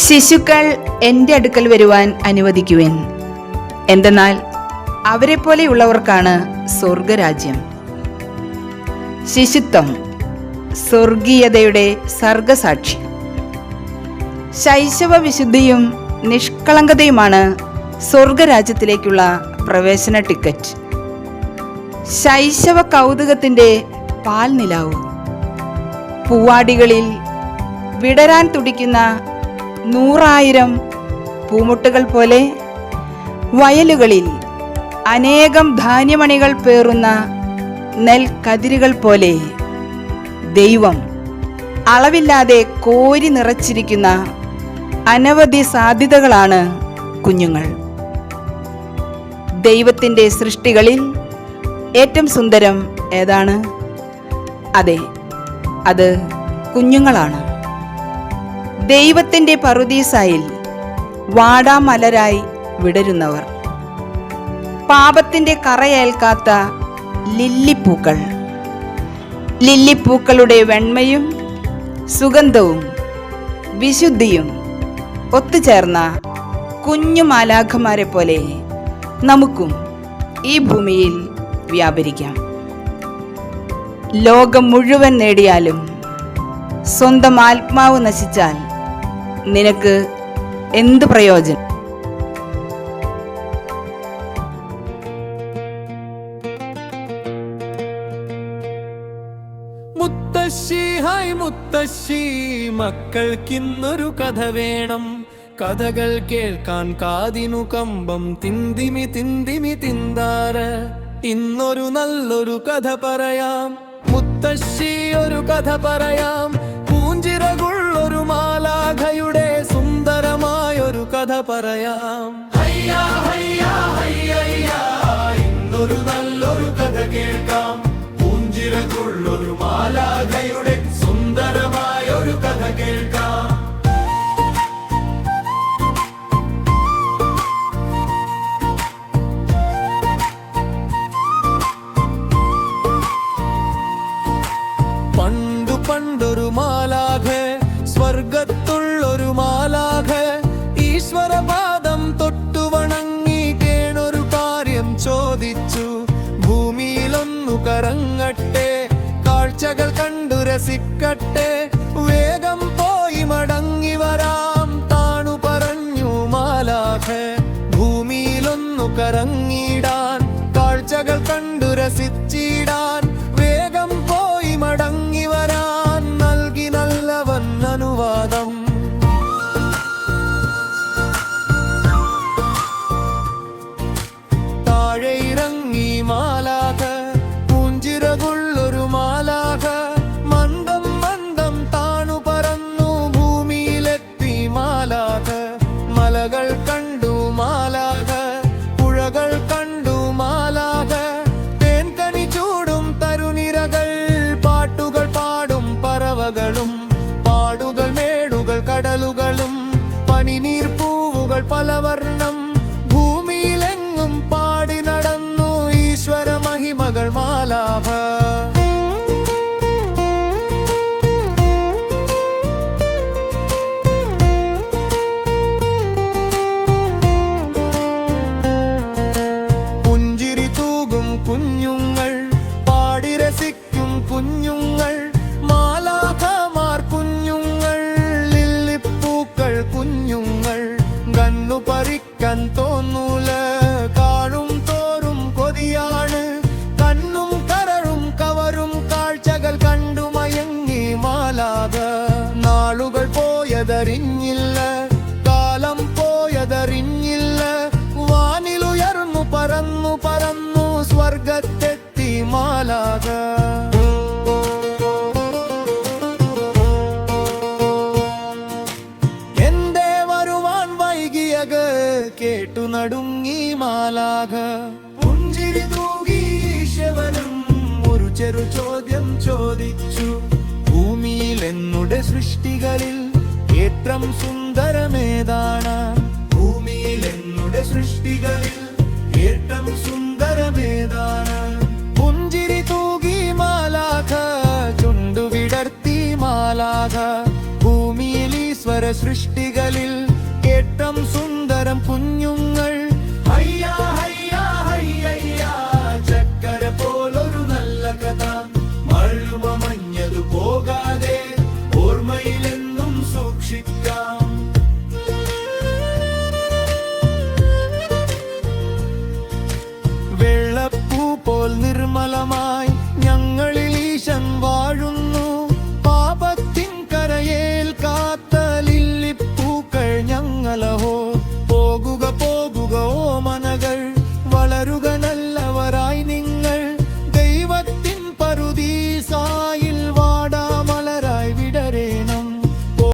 ശിശുക്കൾ എൻ്റെ അടുക്കൽ വരുവാൻ അനുവദിക്കുവിൻ, എന്തെന്നാൽ അവരെ പോലെയുള്ളവർക്കാണ് സ്വർഗരാജ്യം. ശിശുത്വം സ്വർഗീയതയുടെ സർഗസാക്ഷി. ശൈശവ വിശുദ്ധിയും നിഷ്കളങ്കതയുമാണ് സ്വർഗരാജ്യത്തിലേക്കുള്ള പ്രവേശന ടിക്കറ്റ്. ശൈശവ കൗതുകത്തിൻ്റെ പാൽനിലാവ്. പൂവാടികളിൽ വിടരാൻ തുടിക്കുന്ന 100,000 പൂമുട്ടുകൾ പോലെ, വയലുകളിൽ അനേകം ധാന്യമണികൾ പേറുന്ന നെൽക്കതിരുകൾ പോലെ ദൈവം അളവില്ലാതെ കോരി നിറച്ചിരിക്കുന്ന അനവധി സാധ്യതകളാണ് കുഞ്ഞുങ്ങൾ. ദൈവത്തിൻ്റെ സൃഷ്ടികളിൽ ഏറ്റവും സുന്ദരം ഏതാണ്? അതെ, അത് കുഞ്ഞുങ്ങളാണ്. ദൈവത്തിൻ്റെ പറുദീസായിൽ വാടാമലരായി വിടരുന്നവർ, പാപത്തിൻ്റെ കറയേൽക്കാത്ത ലില്ലിപ്പൂക്കൾ. ലില്ലിപ്പൂക്കളുടെ വെണ്മയും സുഗന്ധവും വിശുദ്ധിയും ഒത്തുചേർന്ന കുഞ്ഞു മാലാഖമാരെ പോലെ നമുക്കും ഈ ഭൂമിയിൽ വ്യാപരിക്കാം. ലോകം മുഴുവൻ നേടിയാലും സ്വന്തം ആത്മാവ് നശിച്ചാൽ നിനക്ക് എന്ത് പ്രയോജനം? മുത്തശ്ശി ഹായ് മുത്തശ്ശി, മക്കൾക്കിന്നൊരു കഥ വേണം. കഥകൾ കേൾക്കാൻ കാതിനു കമ്പം തിന്തിമി തിന്തിമി തിന്താര. ഇന്നൊരു നല്ലൊരു കഥ പറയാം മുത്തശ്ശി, ഒരു കഥ പറയാം. പൂഞ്ചിറകുള്ളൊരു മാലാഖയുടെ സുന്ദരമായൊരു കഥ പറയാം. ഹയ്യാ ഹയ്യാ ഹയ്യയ്യാ, ഇന്നൊരു നല്ലൊരു കഥ കേൾക്കാം. പൂഞ്ചിറകുള്ളൊരു മാലാഖയുടെ സുന്ദരമായൊരു കഥ കേൾക്കാം. പണ്ടൊരു മാലാഖ, സ്വർഗത്തുള്ളൊരു മാലാഖ, ഈശ്വരപാദം തൊട്ടു വണങ്ങി കേണൊരു കാര്യം ചോദിച്ചു. ഭൂമിയിലൊന്നു കറങ്ങട്ടെ, കാഴ്ചകൾ കണ്ടു രസിക്കട്ടെ, വേഗം പോയി മടങ്ങി വരാം താണു പറഞ്ഞു മാലാഖ. ഭൂമിയിലൊന്നു കറങ്ങിടാൻ, കാഴ്ചകൾ കണ്ടു രസിച്ചിടാൻ, വേഗം പോയി മടങ്ങി വരാൻ നൽകി നല്ലവൻ അനുവാദം. താഴെ ഇറങ്ങി മാലാഖ, പൂഞ്ചിറകുള്ളൊരു മാലാഖ, മന്ദം മന്ദം താണു പറന്നു ഭൂമിയിലെത്തി മാലാഖ. മലകൾ കണ്ടു മാലാഖ, പുഴകൾ കണ്ടു മാലാഖ, തേൻകനി ചൂടും തരുനിരകൾ, പാട്ടുകൾ പാടും പറവകളും, പാടുകൾ മേടുകൾ കടലുകളും, പനിനീർ പൂവുകൾ പലവർണ്ണം, ഭൂമിയിലെങ്ങും പാടി നടന്നു ഈശ്വര മഹിമകൾ മാലാഖ. പുഞ്ചിരി തൂകും കുഞ്ഞുങ്ങൾ, പാടി രസിക്കും കുഞ്ഞുങ്ങൾ, മാലാഖമാർ കുഞ്ഞുങ്ങൾ, ലില്ലിപ്പൂക്കൾ കുഞ്ഞുങ്ങൾ. കണ്ണു പറിക്കാൻ തോന്നൂല, കാണും തോറും കൊതിയാണ്, കണ്ണും കരളും കവരും കാഴ്ചകൾ കണ്ടു മയങ്ങി മാലാഖ. നാളുകൾ പോയതറിഞ്ഞില്ല, കാലം പോയതറിഞ്ഞില്ല, വാനിലുയർന്നു പറന്നു പറന്നു സ്വർഗത്തെത്തി മാലാഖ. എന്തേ വരുവാൻ വൈകിയത് കേട്ടു നടുങ്ങി മാലാഖ. പുഞ്ചിരി തൂകി ഈശ്വരനും ഒരു ചെറു ചോദ്യം ചോദിച്ചു. ഭൂമിയിൽ എന്നുടെ സൃഷ്ടികളിൽ ഏറ്റവും സുന്ദരമേതാണ്? ഭൂമിയിൽ എന്നുടെ സൃഷ്ടികളിൽ ഏറ്റവും സുന്ദരമേതാണ്? പുഞ്ചിരി തൂകി മാലാഖ, ചുണ്ടു വിടർത്തി മാലാഖ. ഭൂമിയിൽ ഈശ്വര സൃഷ്ടികളിൽ ഏറ്റവും സുന്ദരം കുഞ്ഞുങ്ങൾ. ഹയ്യാ ഹയ്യാ ഹയ്യയ്യാ, ചക്കര പോലൊരു നല്ല കഥ, മഴുവ മഞ്ഞതു പോകാതെ ഓർമ്മയിലെന്നും സൂക്ഷിക്കാം.